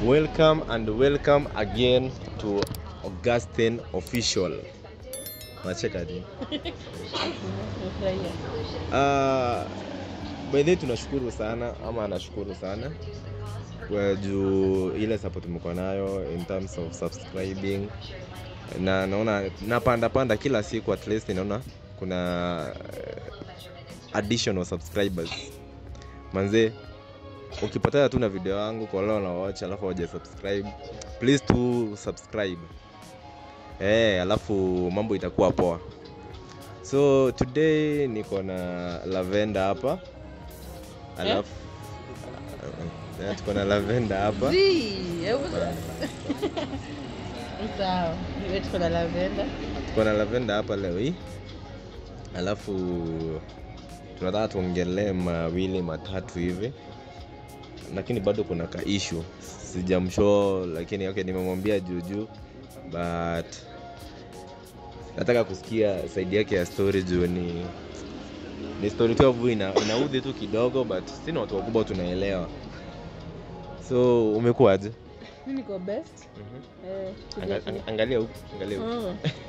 Welcome and welcome again to Augustine Official. Unacheka nini? By the way tunashukuru sana ama anashukuru sana kwa juu ile support mko nayo in terms of subscribing. Na naona napanda kila siku, at least naona kuna additional subscribers. Manze, ukipata tu na video yangu kwa leo na watch alafu waje subscribe, please to subscribe. Alafu mambo itakuwa poa. So today niko na Lavenda hapa. Alafu tuko na Lavenda hapa. Sawa, tuko na Lavenda. Tuko na Lavenda hapa leo hii. Alafu tunataka tuongelee mawili matatu hivi. Lakini bado kuna ka issue. Sijamshow lakini okay nimemwambia juju, but nataka kusikia side yake ya story juu ni story tu inaudhi tu kidogo, but sina watu wakubwa tunaelewa. So umekuaje? Mimi niko best. Angalia huko.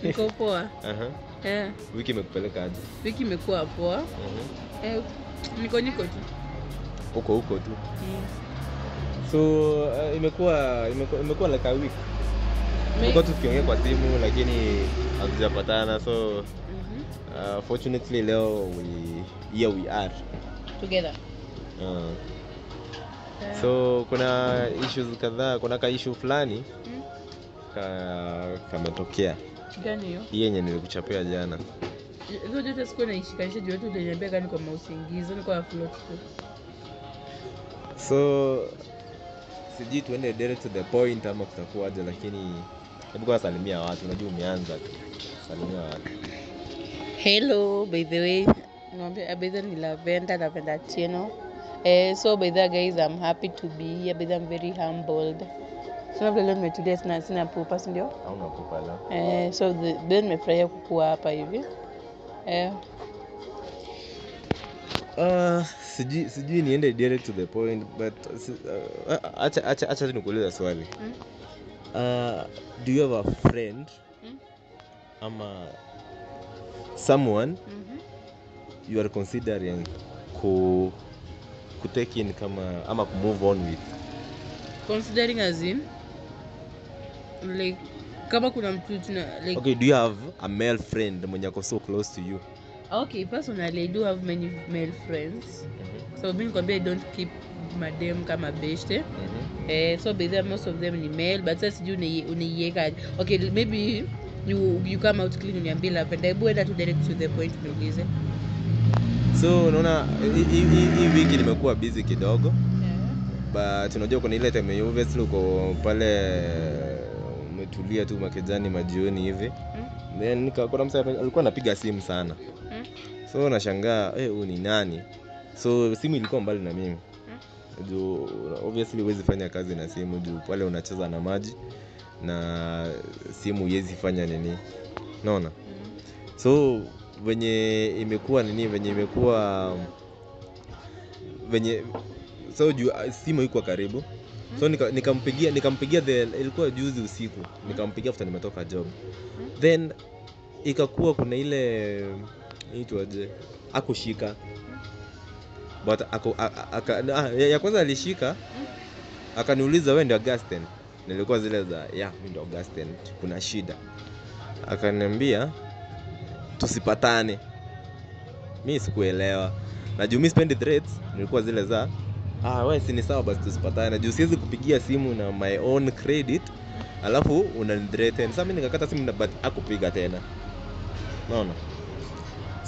Niko poa. Wiki imekupeleka aje? Wiki imekuwa poa. Niko tu. Huko tu. So imekuwa like a week. Tuko tukiongea kwa simu lakini hatujapatana, so fortunately leo we are together. So kuna issues kadhaa, kuna ka issue fulani kametokea. Gani hiyo? Hii yenye nilikuchapia jana. Hizo jote siku na ishikanisha juu tu niliambia gani kwa mausingizo, niko afloat tu. So siji tuende direct to the point ama kutakuwaje, lakini hebu kwa salimia watu, unajua umeanza tu. Salimia watu. Hello, by the way, naomba abeza ni Lavenda channel. So by the guys, I'm happy to be here, but I'm very humbled. So na vile nimetulia sina pupa, si ndio? Hauna pupa la. So then nimefurahia kukua hapa hivi. Sijui niende direct to the point, but acha nikuulize swali. Do you have a friend ama someone you are considering ku take in kama ama ku move on with? Considering as in like kama kuna mtu tuna like. Okay, do you have a male friend mwenye ako so close to you? Okay, personally I do have many male friends. So mimi nikwambia I don't keep madem kama beshte. So most of them ni male, but sasa sijui uniweka. Okay, maybe you come out clean uniambie Lavenda. Hebu enda to direct to the point niulize. So unaona hii wiki nimekuwa busy kidogo. But unajua kuna ile time obviously uko pale umetulia tu makejani majioni hivi. Then kuna mtu alikuwa anapiga simu sana. So nashangaa huyu ni nani? So simu ilikuwa mbali na mimi. Juu obviously huwezi fanya kazi na simu juu pale unacheza na maji na simu huwezi fanya nini. Unaona? So venye imekuwa so juu simu iko karibu. So nikampigia ilikuwa juzi usiku. Nikampigia after nimetoka job. Then ikakuwa kuna ile aje akushika, but ya kwanza alishika akaniuliza wewe ndio Augustine? Nilikuwa zile za mimi ndio Augustine, kuna shida. Akaniambia tusipatane. Mimi sikuelewa, na juu mimi spend threats, nilikuwa zile za wewe si ni sawa basi tusipatane, juu siwezi kupigia simu na my own credit alafu unanithreaten. Sasa mimi nikakata simu na but akupiga tena. Unaona?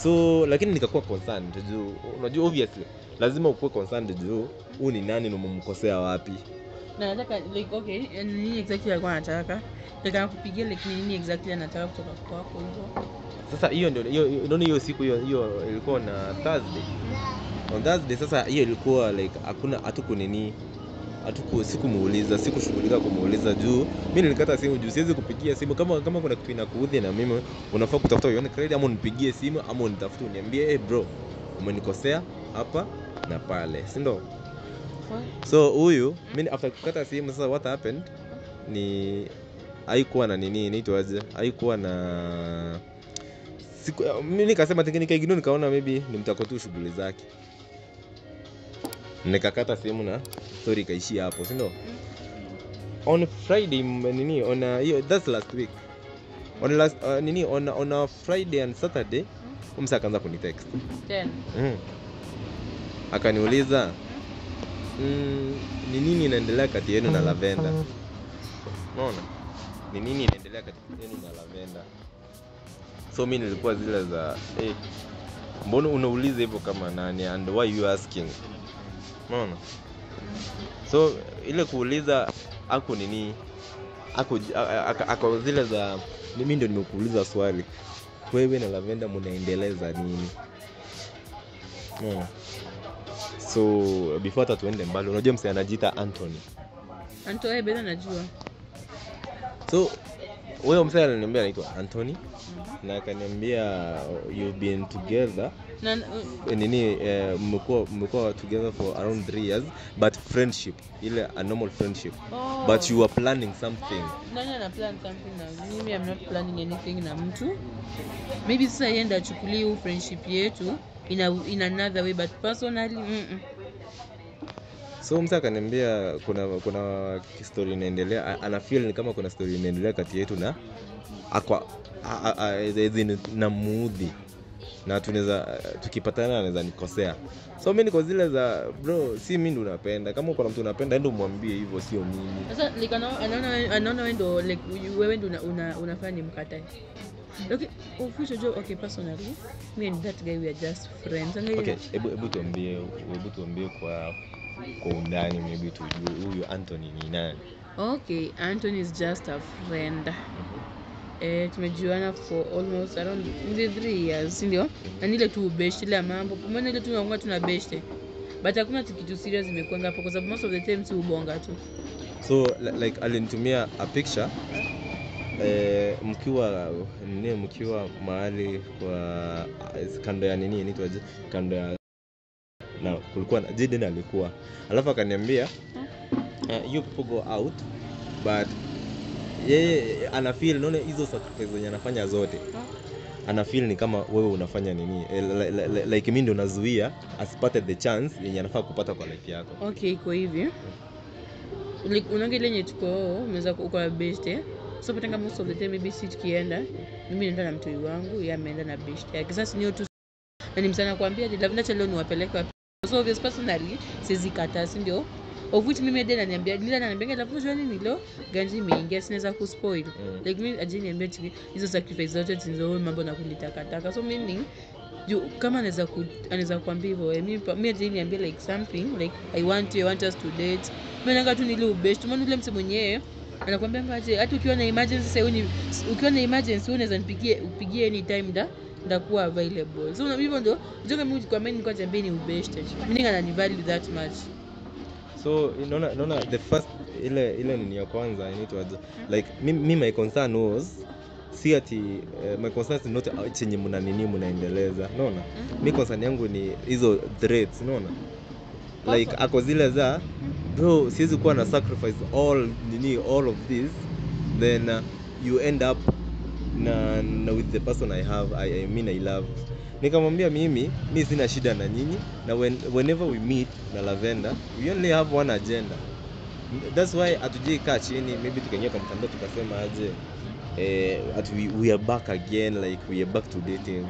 So lakini nikakuwa concerned juu unajua obviously lazima ukuwe concerned juu ni nani na umemkosea wapi. Na nataka like okay, nini exactly alikuwa anataka? Nataka kupigia like nini exactly anataka kutoka kwako hivyo. Sasa hiyo ndio hiyo siku hiyo ilikuwa na Thursday. On Thursday sasa hiyo ilikuwa like hakuna sikumuuliza, sikushughulika kumuuliza juu mimi nilikata simu juu siwezi kupigia simu kama kuna kitu inakuudhi na mimi unafaa kutafuta uone credit ama unipigie simu ama unitafute uniambie bro umenikosea hapa na pale, si ndio? So huyu mimi after kukata simu sasa what happened ni haikuwa na nini inaitwaje, haikuwa na mimi nikasema nikaignore, nikaona maybe ni mtako tu shughuli zake, nikakata simu na story kaishia hapo, si ndio? On Friday nini on that's last week on last nini on a Friday and Saturday umsa akaanza kunitext tena akaniuliza ni nini inaendelea kati yenu na Lavenda. Unaona ni nini inaendelea kati yenu na Lavenda. So mimi nilikuwa zile za mbona unauliza hivyo kama nani and why you asking. Unaona, so ile kuuliza ako nini ako zile za mimi ndio nimekuuliza swali, wewe na Lavenda mnaendeleza nini? So before hata tuende mbali, unajua msee anajiita Anthony bado najua. So wewe msee ananiambia anaitwa Anthony na akaniambia you've been together nini mmekuwa together for around 3 years but friendship ile a normal friendship. But you are planning something. Nani ana plan something na mimi? I'm not planning anything na mtu. Maybe sasa yenda achukulie friendship yetu in another way but personally So msa akaniambia kuna story inaendelea, ana feel ni kama kuna story inaendelea kati yetu na akwa na moodhi na tunaweza tukipatana anaweza nikosea. So mimi niko zile za bro, si mimi ndo napenda, kama uko na mtu unapenda ndio mwambie hivyo, sio mimi. Sasa anaona wewe ndo like wewe ndo unafanya nimkatae. Okay, official job. Okay, personally me and that guy we are just friends. Okay, hebu tuambie kwa undani, maybe tujue huyu Anthony ni nani. Okay, Anthony is just a friend. Tumejuana for almost around 3 years, ndio? Na ile tu best ile mambo. Mbona ile tunaongea tuna best. But hakuna kitu serious imekuanga hapo kwa sababu most of the time si ubonga tu. So like alinitumia a picture mkiwa mahali kwa kando ya nini inaitwaje, kando ya na kulikuwa Jaden alikuwa, alafu akaniambia you people go out but yeye ana feel naona hizo sacrifice zenye anafanya zote ana feel ni kama wewe unafanya nini like mimi ndio nazuia asipate the chance yenye anafaa kupata kwa life yako. Okay, iko hivi unaangalia lenye tuko unaweza uko best so patanga most of the time maybe si tukienda mimi naenda na mtoi wangu yeye ameenda na best yake. Sasa ni tu na nimsana kuambia Lavenda leo niwapeleke wapi. So obviously personally siwezi kataa, si ndio? Of which mimi Eden ananiambia Lavenda nini leo ganji imeingia sinaweza kuspoil. Like mimi ajini niambia hizo sacrifice zote zinazo mambo na kulitakataka. So meaning kama anaweza kuambia hivyo mimi ajini niambia like something like I want us to date. Mimi nanga tu nile ubest. Maana ule mse mwenyewe anakuambia ngaje hata ukiwa na emergency sasa unaweza upigie anytime ndakuwa available. So hivyo ndio ndio mimi kwa mimi nilikuwa jambeni ubest. Mimi ngana value that much. So naona the first ile nini ya kwanza inaitwa like me my concern was si ati my concern is not chenye mnaendeleza, unaona? Mimi concern yangu ni hizo threats, unaona? Like ako zile za bro, siwezi kuwa na sacrifice all of this then you end up na with the person I love. Nikamwambia mimi sina shida na nyinyi na whenever we meet na Lavenda we only have one agenda. That's why atujikaa chini maybe tukaingia kwa mtandao tukasema aje we are back again, like we are back to dating.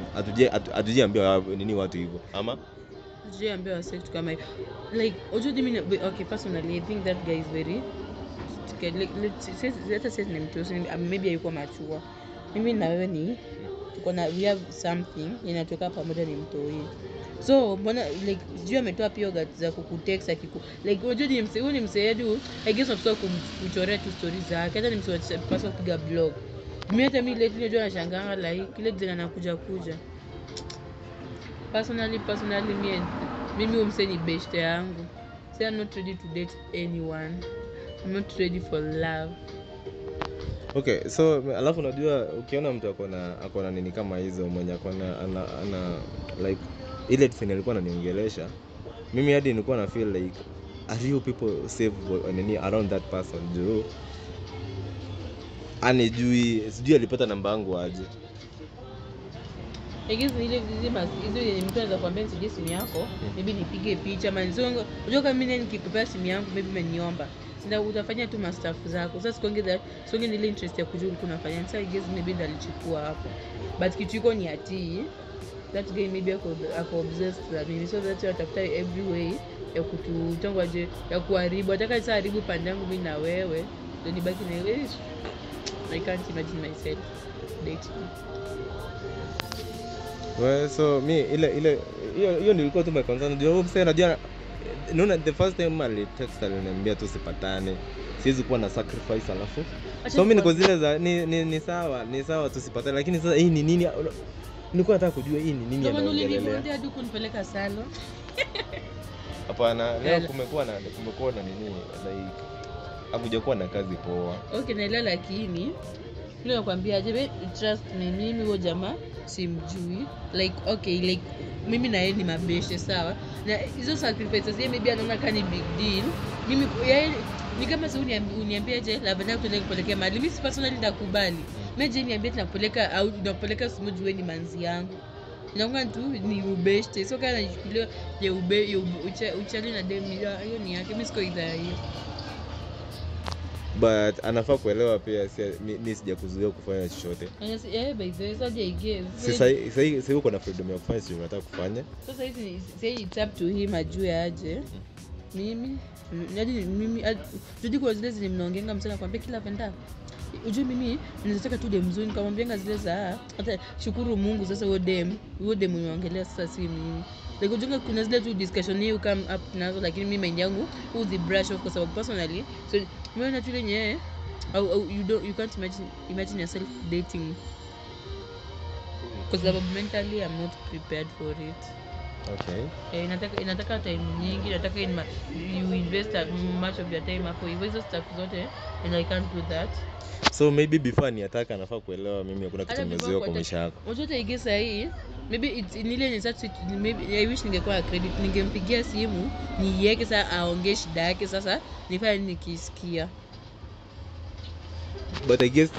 Atujiambia nini watu hivyo ama atujiambia wase kitu kama like ujudi mimi okay personally I think that guy is very let's say maybe yuko mature. Mimi na wewe ni tuko na we have something inatoka pamoja ni mtoi. So mbona like sijui ametoa pia gati za kukutext akiku like unajua ni mseedu I guess unataka kumchorea tu stories zake. Hata ni mse pasa kupiga blog. Mimi hata mimi lately unajua nashangaa like kile jina anakuja personally mimi umse ni best yangu. Say I'm not ready to date anyone. I'm not ready for love. Okay, so alafu unajua ukiona mtu akona nini kama hizo mwenye ana like ile tufanye alikuwa ananiongelesha mimi hadi nilikuwa na feel like are you people safe nini around that person juu anijui sijui alipata namba yangu aje. Hizo ile mtu anaweza kuambia sije simu yako, maybe nipige picha manzongo. Unajua kama mimi nikikupea simu yangu maybe umeniomba. Sina utafanya tu mastaff zako. Sasa sikonge ile interest ya kujua ulikuwa unafanya. Sasa I guess maybe ndalichukua hapo. But kitu iko ni ati that guy maybe ako obsessed na mimi, so that atafuta every way ya kututongwaje ya kuharibu. Ataka sasa haribu pande yangu mimi na wewe. Ndio nibaki na wewe. I can't imagine myself dating. Well, so me ile hiyo nilikuwa tu my concern. Ndio msee najua naona the first time ali text aliniambia tusipatane. Siwezi kuwa na sacrifice alafu. So mimi niko zile za ni sawa tusipatane, lakini sasa hii ni nini? Nilikuwa nataka kujua hii ni nini anaongelea. Ndio nilimwambia hadi kunipeleka salon. Hapana, leo kumekuwa na nini like hakujakuwa na kazi poa. Okay, naelewa, lakini ndio nakwambia aje, trust me, mimi huyo jamaa simjui. Like okay, like mimi na yeye ni mabeshe sawa. Na hizo sacrifices yeye maybe anaona kama ni big deal. Mimi yeye ni kama si uniambie je labda kupelekea mahali. Mimi personally nakubali. Mimi niambie tunapeleka au tunapeleka simjui ni manzi yangu. Inaonga tu ni ubeshte. So kana nichukulia ya uchali na demi hiyo ni yake. Mimi siko idhaa hiyo. But anafaa kuelewa pia mimi sijakuzuia kufanya chochote. By the way, so I guess. Sasa uko na freedom ya kufanya chochote unataka kufanya. Sasa hizi say it's up to him ajue aje. Mimi kwa zile mnaongenga msana kwambia kila venda. Ujue mimi ninataka tu dem mzuri nikamwambia zile za hata shukuru Mungu sasa huo dem unaongelea sasa si mimi. Like ujunga kuna zile tu discussion you come up nazo, lakini mimi mind yangu who the brush off kwa sababu personally so mimi na tule nye you can't imagine yourself dating because mentally I'm not prepared for it. Okay. Inataka time nyingi, inataka you invest much of your time hapo hizo stuff zote and I can't do that. So maybe before niataka nafaa kuelewa mimi hakuna kitu nimezoea kwa maisha yako. Unajua igesa hii maybe it's ile ni such maybe I wish ningekuwa credit ningempigia simu niweke sasa aongee shida yake sasa nifanye nikisikia. But I guess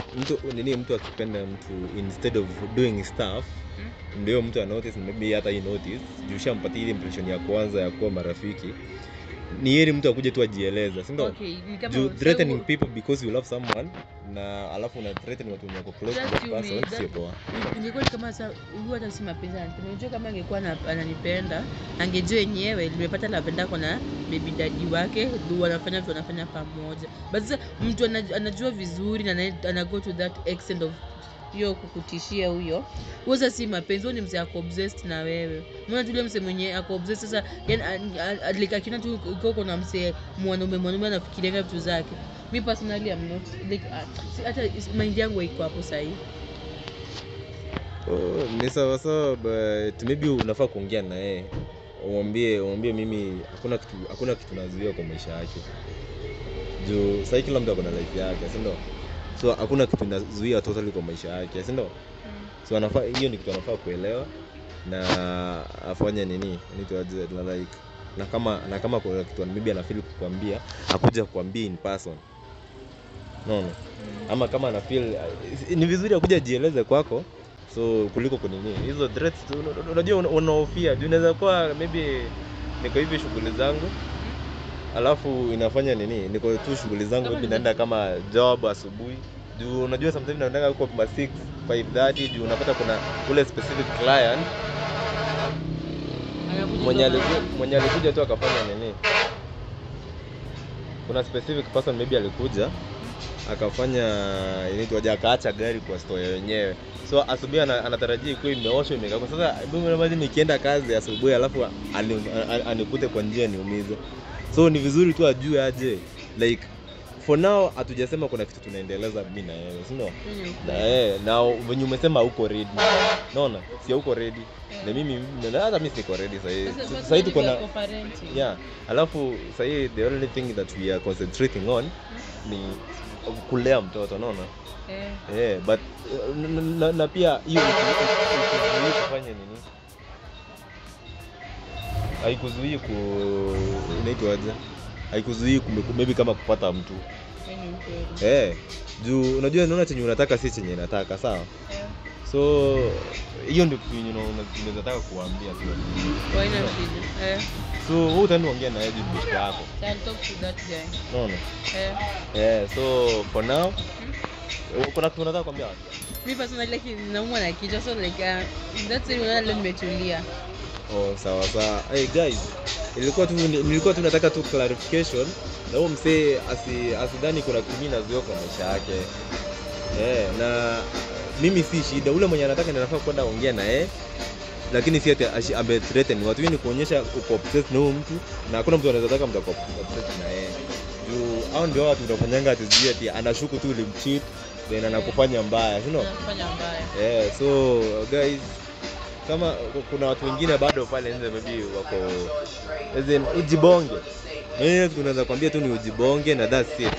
mtu akipenda mtu instead of doing stuff ndio mtu anotice, maybe hata notice juu shampatia ile impression ya kwanza ya kuwa marafiki. Ni yeye mtu akuje tu ajieleza, si ndio? Okay, ni kama you threatening people because you love someone na alafu una threaten watu wako close to that person, sio poa. Ingekuwa kama sasa huyu hata si mapenzi anataka. Unajua kama angekuwa ananipenda, angejua yenyewe nimepata lavenda kwa na baby daddy wake, ndio wanafanya pamoja. But sasa mtu anajua vizuri na ana go to that extent of hiyo kukutishia huyo. Wewe si mapenzi, wewe ni mzee ako obsessed na wewe. Mbona yule mzee mwenye ako obsessed sasa yani like akina tu uko na mzee mwanaume anafikiria vitu zake. Me personally I'm not like hata mind yangu haiko hapo sasa hivi. Ni sawa but maybe unafaa kuongea na yeye. Umwambie mimi hakuna kitu nazuia kwa maisha yake. Juu sasa kila mtu ako na life yake, si ndio? So hakuna kitu nazuia totally kwa maisha yake, si ndio? So anafaa hiyo ni kitu anafaa kuelewa na afanye nini like na kama kuna kitu maybe anafeel kukwambia akuja kukwambia in person. No. Ama kama ana feel ni vizuri akuja jieleze kwako, so kuliko kunini hizo threats. Unajua unaofia unaweza kuwa maybe niko hivi shughuli zangu alafu inafanya nini niko tu shughuli zangu maybe naenda kama job asubuhi juu unajua sometimes naenda huko kwa 6:30 juu unapata kuna ule specific client mwenye alikuja tu akafanya nini, kuna specific person maybe alikuja akafanya inaitwa akaacha gari kwa store yenyewe, so asubuhi anatarajia ikuwe imeoshwa imekauka. Sasa hebu nikienda kazi asubuhi alafu anikute kwa njia niumize. So ni vizuri tu ajue aje like for now hatujasema kuna kitu tunaendeleza mimi na yeye, si ndio? Na when umesema uko ready, naona si uko ready na mimi hata mimi siko ready sasa hivi tuko na alafu sasa hivi the only thing that we are concentrating on ni kulea mtoto, naona but na pia hiyo kufanya nini haikuzuii inaitwaje haikuzuii maybe kama kupata mtu. Juu unajua naona chenye unataka si chenye nataka, sawa? So hiyo ndio kitu unataka kuambia tu. Why not shida? So wewe utaongea na yeye bibi yako. I'll talk to that guy. No. So for now kuna kitu unataka kuambia watu? Mimi personally like naumwa na kichwa, so like that's why unaona leo nimetulia. Sawa. Hey guys, nilikuwa tu nataka tu clarification na huyo msee asidhani kuna kitu mimi nazoea kwa maisha yake. Na mimi si shida, ule mwenye anataka ninafaa kwenda ongea na yeye, lakini si ati ambe threaten watu. Ni kuonyesha uko obsessed na huyo mtu, na hakuna mtu anaweza taka mtako obsessed na yeye. Juu hao ndio watu wanafanyanga ati anashuku tu ulimcheat then anakufanya mbaya, you know? Anakufanya mbaya. So guys, kama kuna watu wengine bado pale nje maybe wako ujibonge. Tunaweza kwambia tu ni ujibonge na that's it.